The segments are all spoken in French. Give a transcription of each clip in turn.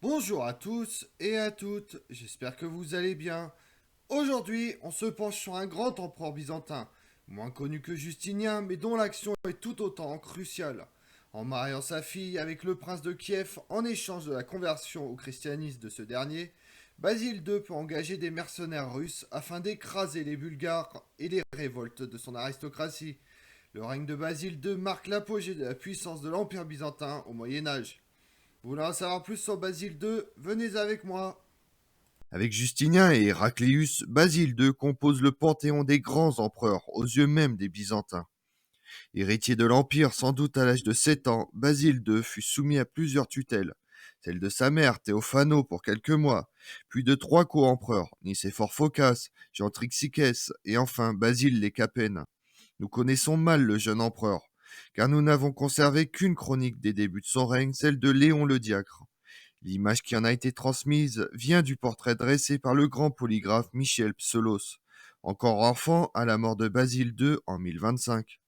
Bonjour à tous et à toutes, j'espère que vous allez bien. Aujourd'hui, on se penche sur un grand empereur byzantin, moins connu que Justinien, mais dont l'action est tout autant cruciale. En mariant sa fille avec le prince de Kiev en échange de la conversion au christianisme de ce dernier, Basile II peut engager des mercenaires russes afin d'écraser les Bulgares et les révoltes de son aristocratie. Le règne de Basile II marque l'apogée de la puissance de l'Empire byzantin au Moyen Âge. Vous voulez en savoir plus sur Basile II? Venez avec moi. Avec Justinien et Héraclius, Basile II compose le panthéon des grands empereurs aux yeux même des Byzantins. Héritier de l'Empire sans doute à l'âge de 7 ans, Basile II fut soumis à plusieurs tutelles, celle de sa mère Théophano pour quelques mois, puis de 3 co-empereurs, Nicéphore Phocas, Jean Trixikès et enfin Basile les Capènes. Nous connaissons mal le jeune empereur, car nous n'avons conservé qu'une chronique des débuts de son règne, celle de Léon le Diacre. L'image qui en a été transmise vient du portrait dressé par le grand polygraphe Michel Psellos, encore enfant à la mort de Basile II en 1025.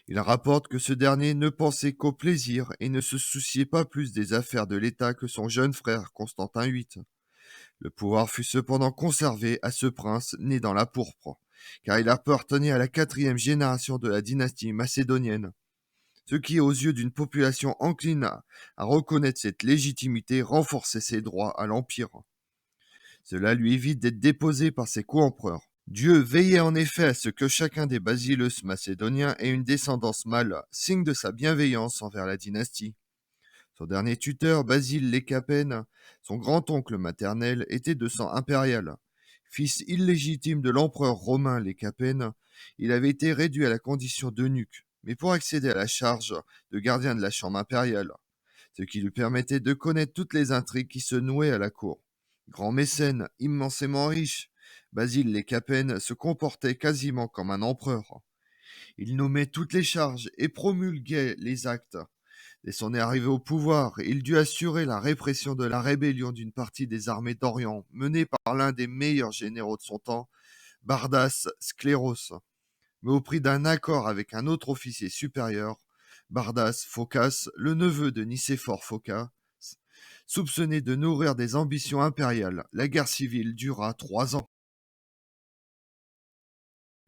Il rapporte que ce dernier ne pensait qu'au plaisir et ne se souciait pas plus des affaires de l'État que son jeune frère Constantin VIII. Le pouvoir fut cependant conservé à ce prince né dans la pourpre, car il appartenait à la 4e génération de la dynastie macédonienne. Ce qui, aux yeux d'une population encline à reconnaître cette légitimité, renforçait ses droits à l'Empire. Cela lui évite d'être déposé par ses co-empereurs. Dieu veillait en effet à ce que chacun des basileus macédoniens ait une descendance mâle, signe de sa bienveillance envers la dynastie. Son dernier tuteur, Basile Lécapène, son grand-oncle maternel, était de sang impérial. Fils illégitime de l'empereur romain Lécapène, il avait été réduit à la condition d'eunuque, mais pour accéder à la charge de gardien de la chambre impériale, ce qui lui permettait de connaître toutes les intrigues qui se nouaient à la cour. Grand mécène, immensément riche, Basile Lécapène se comportait quasiment comme un empereur. Il nommait toutes les charges et promulguait les actes. Dès son arrivée au pouvoir, il dut assurer la répression de la rébellion d'une partie des armées d'Orient, menée par l'un des meilleurs généraux de son temps, Bardas Skléros, mais au prix d'un accord avec un autre officier supérieur, Bardas Phocas, le neveu de Nicéphore Phocas, soupçonné de nourrir des ambitions impériales. La guerre civile dura 3 ans.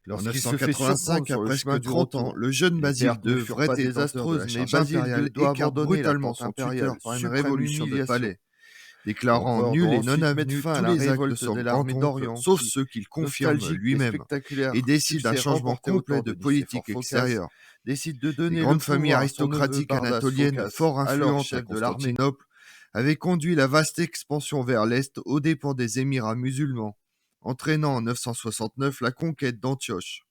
En Lorsqu'il se fait surprendre 985, sur le après chemin presque du 30 ans, retour, le jeune les Basile pertes ne II, furent vrai pas détenteur de désastreuses, la mais charge Basile impériale, II doit écarte abandonner la brutalement porte son impériale tuteur par une suprême révolution de humiliation, palais. déclarant L'empereur nuls doit et non ensuite mettre avenus fin à tous la les actes de révolte son de l'armée grand-oncle, d'Orient sauf qui, ceux qu'il confirme nostalgique des lui-même, et spectaculaires décide un succès changement remportés au complet temps de de Nicéphore politique Phocas, extérieure. décide de Les donner le grandes familles pouvoir à son neveu aristocratiques Bardas anatoliennes, Phocas, fort alors influentes à chef de l'armée. Constantinople, avaient conduit la vaste expansion vers l'Est aux dépens des Émirats musulmans, entraînant en 969 la conquête d'Antioche.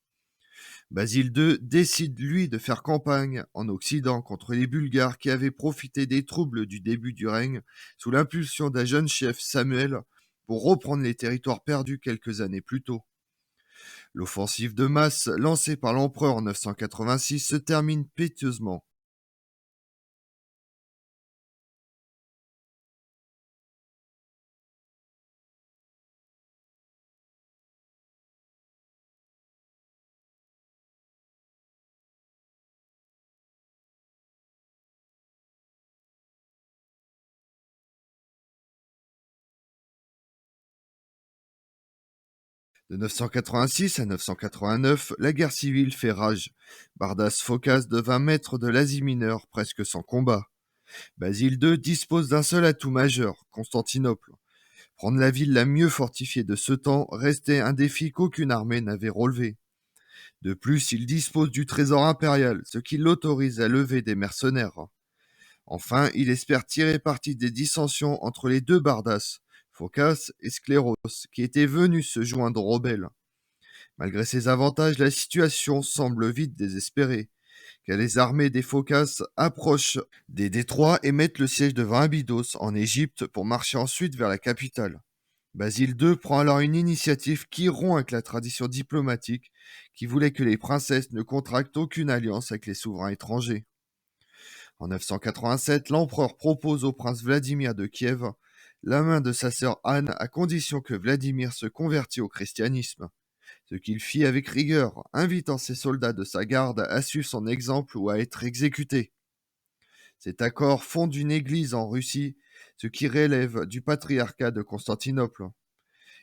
Basile II décide, lui, de faire campagne en Occident contre les Bulgares qui avaient profité des troubles du début du règne sous l'impulsion d'un jeune chef, Samuel, pour reprendre les territoires perdus quelques années plus tôt. L'offensive de masse lancée par l'empereur en 986 se termine piteusement. De 986 à 989, la guerre civile fait rage. Bardas Phocas devint maître de l'Asie mineure presque sans combat. Basile II dispose d'un seul atout majeur, Constantinople. Prendre la ville la mieux fortifiée de ce temps restait un défi qu'aucune armée n'avait relevé. De plus, il dispose du trésor impérial, ce qui l'autorise à lever des mercenaires. Enfin, il espère tirer parti des dissensions entre les deux Bardas, Phocas et Scléros, qui étaient venus se joindre aux rebelles. Malgré ces avantages, la situation semble vite désespérée, car les armées des Phocas approchent des détroits et mettent le siège devant Abydos en Égypte pour marcher ensuite vers la capitale. Basile II prend alors une initiative qui rompt avec la tradition diplomatique qui voulait que les princesses ne contractent aucune alliance avec les souverains étrangers. En 987, l'empereur propose au prince Vladimir de Kiev la main de sa sœur Anne à condition que Vladimir se convertisse au christianisme, ce qu'il fit avec rigueur, invitant ses soldats de sa garde à suivre son exemple ou à être exécutés. Cet accord fonde une église en Russie, ce qui relève du patriarcat de Constantinople.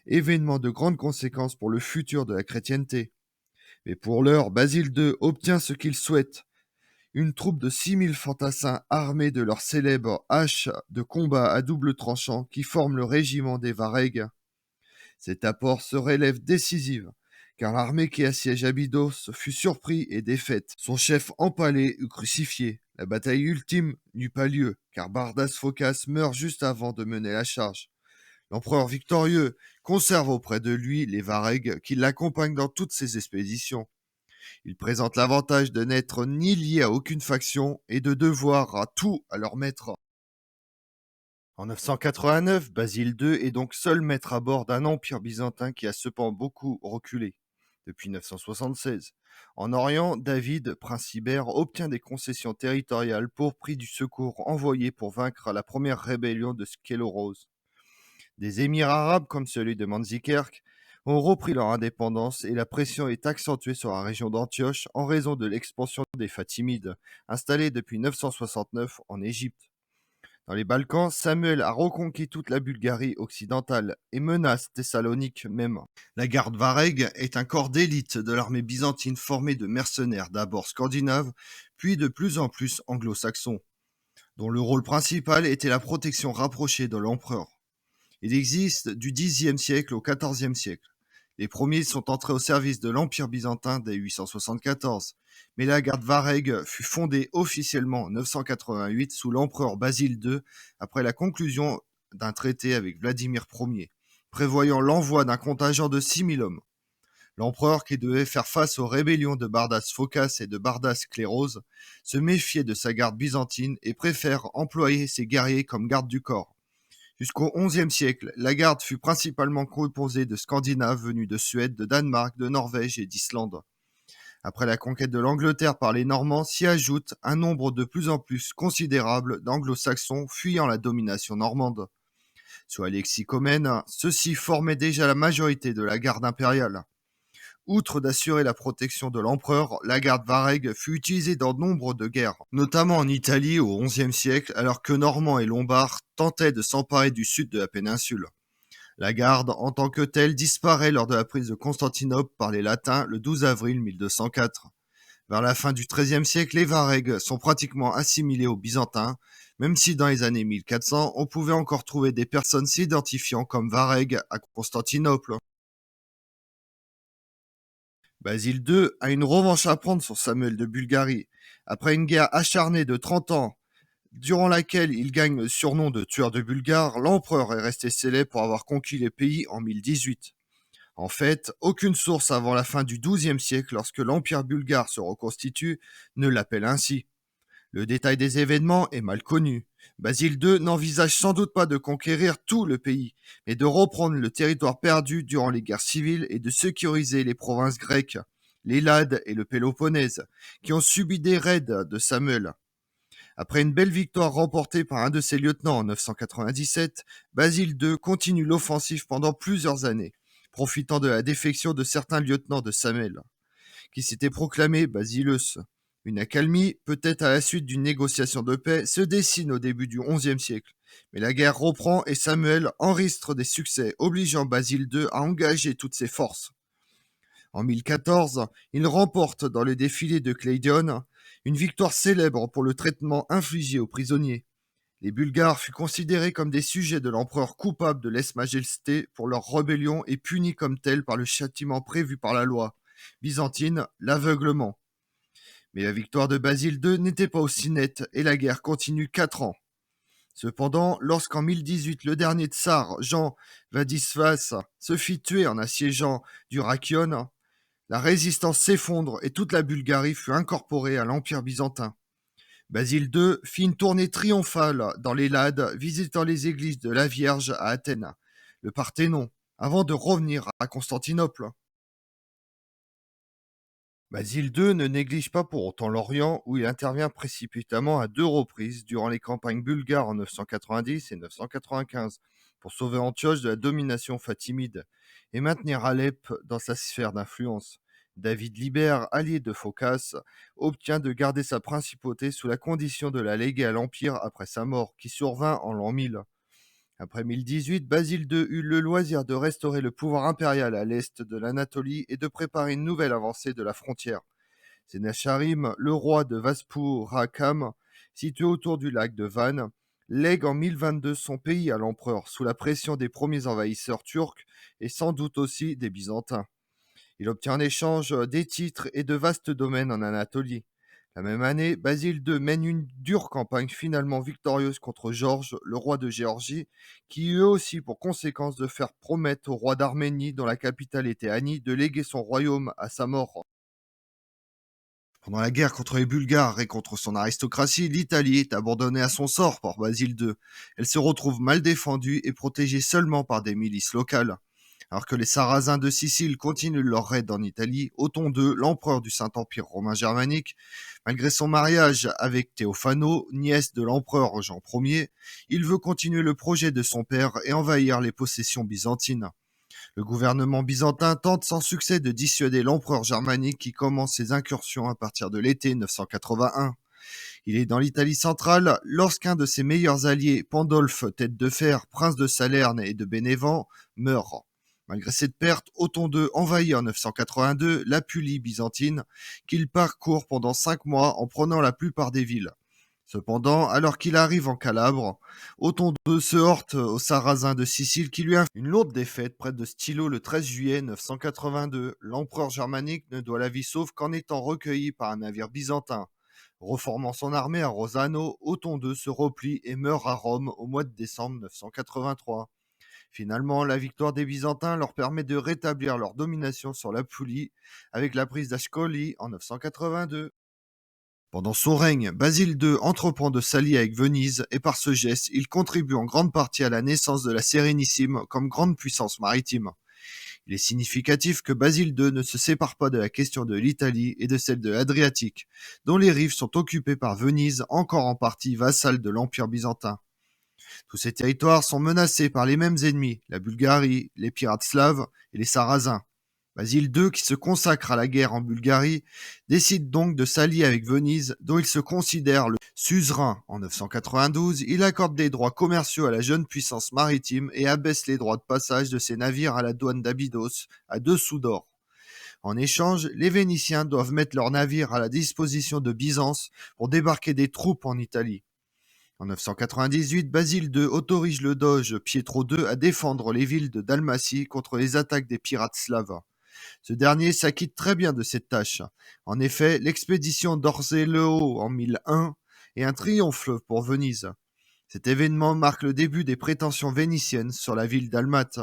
Événement de grandes conséquences pour le futur de la chrétienté. Mais pour l'heure, Basile II obtient ce qu'il souhaite. Une troupe de 6000 fantassins armés de leurs célèbres haches de combat à double tranchant qui forment le régiment des Varegues. Cet apport se révèle décisif, car l'armée qui assiège Abydos fut surpris et défaite, son chef empalé ou crucifié. La bataille ultime n'eut pas lieu, car Bardas Phocas meurt juste avant de mener la charge. L'empereur victorieux conserve auprès de lui les Varegues qui l'accompagnent dans toutes ses expéditions. Il présente l'avantage de n'être ni lié à aucune faction et de devoir à tout à leur maître. En 989, Basile II est donc seul maître à bord d'un empire byzantin qui a cependant beaucoup reculé depuis 976. En Orient, David, prince Ibère, obtient des concessions territoriales pour prix du secours envoyé pour vaincre la première rébellion de Skelorose. Des émirs arabes comme celui de Manzikert ont repris leur indépendance et la pression est accentuée sur la région d'Antioche en raison de l'expansion des Fatimides, installés depuis 969 en Égypte. Dans les Balkans, Samuel a reconquis toute la Bulgarie occidentale et menace Thessalonique même. La garde Vareg est un corps d'élite de l'armée byzantine formé de mercenaires d'abord scandinaves, puis de plus en plus anglo-saxons, dont le rôle principal était la protection rapprochée de l'empereur. Il existe du Xe siècle au XIVe siècle. Les premiers sont entrés au service de l'Empire byzantin dès 874, mais la garde Vareg fut fondée officiellement en 988 sous l'empereur Basile II après la conclusion d'un traité avec Vladimir Ier, prévoyant l'envoi d'un contingent de 6000 hommes. L'empereur, qui devait faire face aux rébellions de Bardas Phocas et de Bardas Clérose, se méfiait de sa garde byzantine et préfère employer ses guerriers comme garde du corps. Jusqu'au XIe siècle, la garde fut principalement composée de Scandinaves venus de Suède, de Danemark, de Norvège et d'Islande. Après la conquête de l'Angleterre par les Normands, s'y ajoute un nombre de plus en plus considérable d'anglo-saxons fuyant la domination normande. Sous Alexis Comnène, ceux-ci formaient déjà la majorité de la garde impériale. Outre d'assurer la protection de l'empereur, la garde Vareg fut utilisée dans nombre de guerres, notamment en Italie au XIe siècle, alors que Normands et Lombards tentaient de s'emparer du sud de la péninsule. La garde, en tant que telle, disparaît lors de la prise de Constantinople par les Latins le 12 avril 1204. Vers la fin du XIIIe siècle, les Varegs sont pratiquement assimilés aux Byzantins, même si dans les années 1400, on pouvait encore trouver des personnes s'identifiant comme Varegs à Constantinople. Basile II a une revanche à prendre sur Samuel de Bulgarie. Après une guerre acharnée de 30 ans, durant laquelle il gagne le surnom de tueur de Bulgares, l'empereur est resté célèbre pour avoir conquis les pays en 1018. En fait, aucune source avant la fin du XIIe siècle, lorsque l'empire bulgare se reconstitue, ne l'appelle ainsi. Le détail des événements est mal connu. Basile II n'envisage sans doute pas de conquérir tout le pays, mais de reprendre le territoire perdu durant les guerres civiles et de sécuriser les provinces grecques, l'Hélade et le Péloponnèse, qui ont subi des raids de Samuel. Après une belle victoire remportée par un de ses lieutenants en 997, Basile II continue l'offensive pendant plusieurs années, profitant de la défection de certains lieutenants de Samuel, qui s'était proclamé Basileus. Une accalmie, peut-être à la suite d'une négociation de paix, se dessine au début du XIe siècle. Mais la guerre reprend et Samuel enregistre des succès, obligeant Basile II à engager toutes ses forces. En 1014, il remporte dans le défilé de Cleidion une victoire célèbre pour le traitement infligé aux prisonniers. Les Bulgares furent considérés comme des sujets de l'empereur coupables de lèse-majesté pour leur rébellion et punis comme tels par le châtiment prévu par la loi byzantine, l'aveuglement. Mais la victoire de Basile II n'était pas aussi nette et la guerre continue 4 ans. Cependant, lorsqu'en 1018 le dernier tsar, Jean Vladislas, se fit tuer en assiégeant Dyrrhachion, la résistance s'effondre et toute la Bulgarie fut incorporée à l'Empire byzantin. Basile II fit une tournée triomphale dans les Lades, visitant les églises de la Vierge à Athènes, le Parthénon, avant de revenir à Constantinople. Basile II ne néglige pas pour autant l'Orient, où il intervient précipitamment à 2 reprises durant les campagnes bulgares en 990 et 995 pour sauver Antioche de la domination fatimide et maintenir Alep dans sa sphère d'influence. David Libère, allié de Phocas, obtient de garder sa principauté sous la condition de la léguer à l'Empire après sa mort, qui survint en l'an 1000. Après 1018, Basile II eut le loisir de restaurer le pouvoir impérial à l'est de l'Anatolie et de préparer une nouvelle avancée de la frontière. Sénacharim, le roi de Vaspurakham, situé autour du lac de Van, lègue en 1022 son pays à l'empereur sous la pression des premiers envahisseurs turcs et sans doute aussi des Byzantins. Il obtient en échange des titres et de vastes domaines en Anatolie. La même année, Basile II mène une dure campagne finalement victorieuse contre Georges, le roi de Géorgie, qui eut aussi pour conséquence de faire promettre au roi d'Arménie, dont la capitale était Ani, de léguer son royaume à sa mort. Pendant la guerre contre les Bulgares et contre son aristocratie, l'Italie est abandonnée à son sort par Basile II. Elle se retrouve mal défendue et protégée seulement par des milices locales. Alors que les Sarrasins de Sicile continuent leur raid en Italie, Othon II, l'empereur du Saint-Empire romain germanique, malgré son mariage avec Théophano, nièce de l'empereur Jean Ier, il veut continuer le projet de son père et envahir les possessions byzantines. Le gouvernement byzantin tente sans succès de dissuader l'empereur germanique qui commence ses incursions à partir de l'été 981. Il est dans l'Italie centrale lorsqu'un de ses meilleurs alliés, Pandolfe Tête de Fer, prince de Salerne et de Bénévent, meurt. Malgré cette perte, Othon II envahit en 982 l'Apulie byzantine, qu'il parcourt pendant 5 mois en prenant la plupart des villes. Cependant, alors qu'il arrive en Calabre, Othon II se heurte aux Sarrasins de Sicile qui lui infligent une lourde défaite près de Stilo le 13 juillet 982. L'empereur germanique ne doit la vie sauve qu'en étant recueilli par un navire byzantin. Reformant son armée à Rosano, Othon II se replie et meurt à Rome au mois de décembre 983. Finalement, la victoire des Byzantins leur permet de rétablir leur domination sur l'Apulie avec la prise d'Ascoli en 982. Pendant son règne, Basile II entreprend de s'allier avec Venise et par ce geste, il contribue en grande partie à la naissance de la Sérénissime comme grande puissance maritime. Il est significatif que Basile II ne se sépare pas de la question de l'Italie et de celle de l'Adriatique, dont les rives sont occupées par Venise, encore en partie vassale de l'Empire byzantin. Tous ces territoires sont menacés par les mêmes ennemis, la Bulgarie, les pirates slaves et les Sarrasins. Basile II, qui se consacre à la guerre en Bulgarie, décide donc de s'allier avec Venise, dont il se considère le suzerain. En 992, il accorde des droits commerciaux à la jeune puissance maritime et abaisse les droits de passage de ses navires à la douane d'Abydos à 2 sous d'or. En échange, les Vénitiens doivent mettre leurs navires à la disposition de Byzance pour débarquer des troupes en Italie. En 998, Basile II autorise le doge Pietro II à défendre les villes de Dalmatie contre les attaques des pirates slaves. Ce dernier s'acquitte très bien de cette tâche. En effet, l'expédition d'Orseolo en 1001 est un triomphe pour Venise. Cet événement marque le début des prétentions vénitiennes sur la ville dalmate.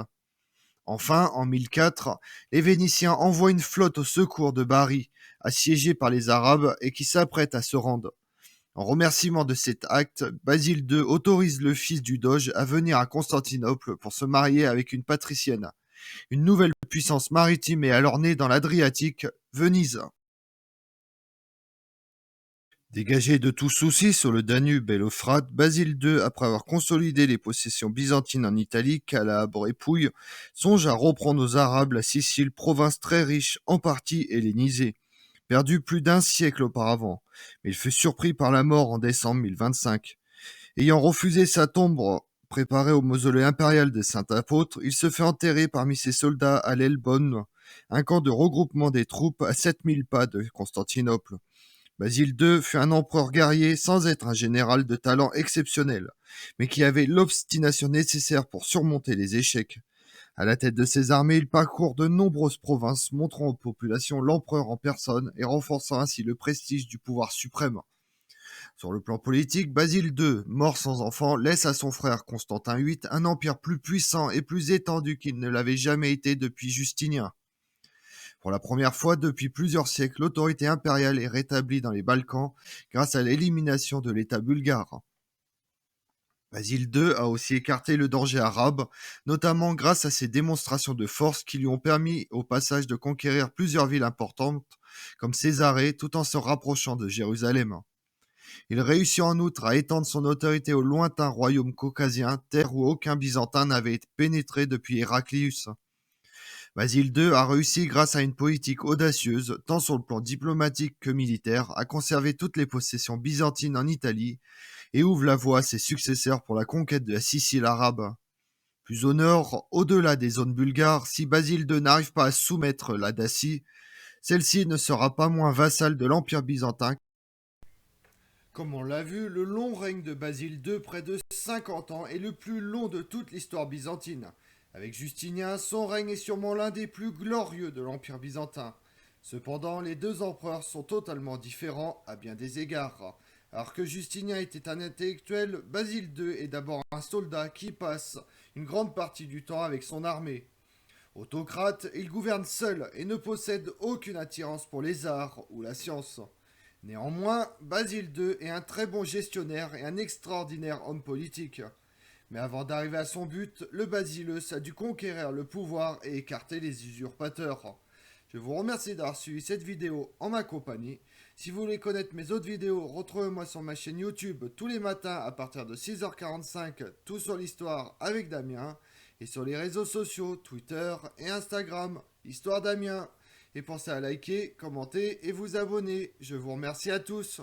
Enfin, en 1004, les Vénitiens envoient une flotte au secours de Bari, assiégée par les Arabes et qui s'apprête à se rendre. En remerciement de cet acte, Basile II autorise le fils du doge à venir à Constantinople pour se marier avec une patricienne. Une nouvelle puissance maritime est alors née dans l'Adriatique, Venise. Dégagé de tout souci sur le Danube et l'Euphrate, Basile II, après avoir consolidé les possessions byzantines en Italie, Calabre et Pouille, songe à reprendre aux Arabes la Sicile, province très riche, en partie hellénisée, perdue plus d'1 siècle auparavant. Mais il fut surpris par la mort en décembre 1025. Ayant refusé sa tombe préparée au mausolée impérial des saints apôtres, il se fait enterrer parmi ses soldats à l'Elbonne, un camp de regroupement des troupes à 7000 pas de Constantinople. Basile II fut un empereur guerrier sans être un général de talent exceptionnel, mais qui avait l'obstination nécessaire pour surmonter les échecs. À la tête de ses armées, il parcourt de nombreuses provinces, montrant aux populations l'empereur en personne et renforçant ainsi le prestige du pouvoir suprême. Sur le plan politique, Basile II, mort sans enfant, laisse à son frère Constantin VIII un empire plus puissant et plus étendu qu'il ne l'avait jamais été depuis Justinien. Pour la première fois depuis plusieurs siècles, l'autorité impériale est rétablie dans les Balkans grâce à l'élimination de l'État bulgare. Basile II a aussi écarté le danger arabe, notamment grâce à ses démonstrations de force qui lui ont permis au passage de conquérir plusieurs villes importantes comme Césarée tout en se rapprochant de Jérusalem. Il réussit en outre à étendre son autorité au lointain royaume caucasien, terre où aucun Byzantin n'avait pénétré depuis Héraclius. Basile II a réussi grâce à une politique audacieuse, tant sur le plan diplomatique que militaire, à conserver toutes les possessions byzantines en Italie et ouvre la voie à ses successeurs pour la conquête de la Sicile arabe. Plus au nord, au-delà des zones bulgares, si Basile II n'arrive pas à soumettre la Dacie, celle-ci ne sera pas moins vassale de l'Empire byzantin. Comme on l'a vu, le long règne de Basile II, près de 50 ans, est le plus long de toute l'histoire byzantine. Avec Justinien, son règne est sûrement l'un des plus glorieux de l'Empire byzantin. Cependant, les deux empereurs sont totalement différents à bien des égards. Alors que Justinien était un intellectuel, Basile II est d'abord un soldat qui passe une grande partie du temps avec son armée. Autocrate, il gouverne seul et ne possède aucune attirance pour les arts ou la science. Néanmoins, Basile II est un très bon gestionnaire et un extraordinaire homme politique. Mais avant d'arriver à son but, le Basileus a dû conquérir le pouvoir et écarter les usurpateurs. Je vous remercie d'avoir suivi cette vidéo en ma compagnie. Si vous voulez connaître mes autres vidéos, retrouvez-moi sur ma chaîne YouTube tous les matins à partir de 6h45, tout sur l'histoire avec Damien, et sur les réseaux sociaux, Twitter et Instagram, Histoire Damien. Et pensez à liker, commenter et vous abonner. Je vous remercie à tous.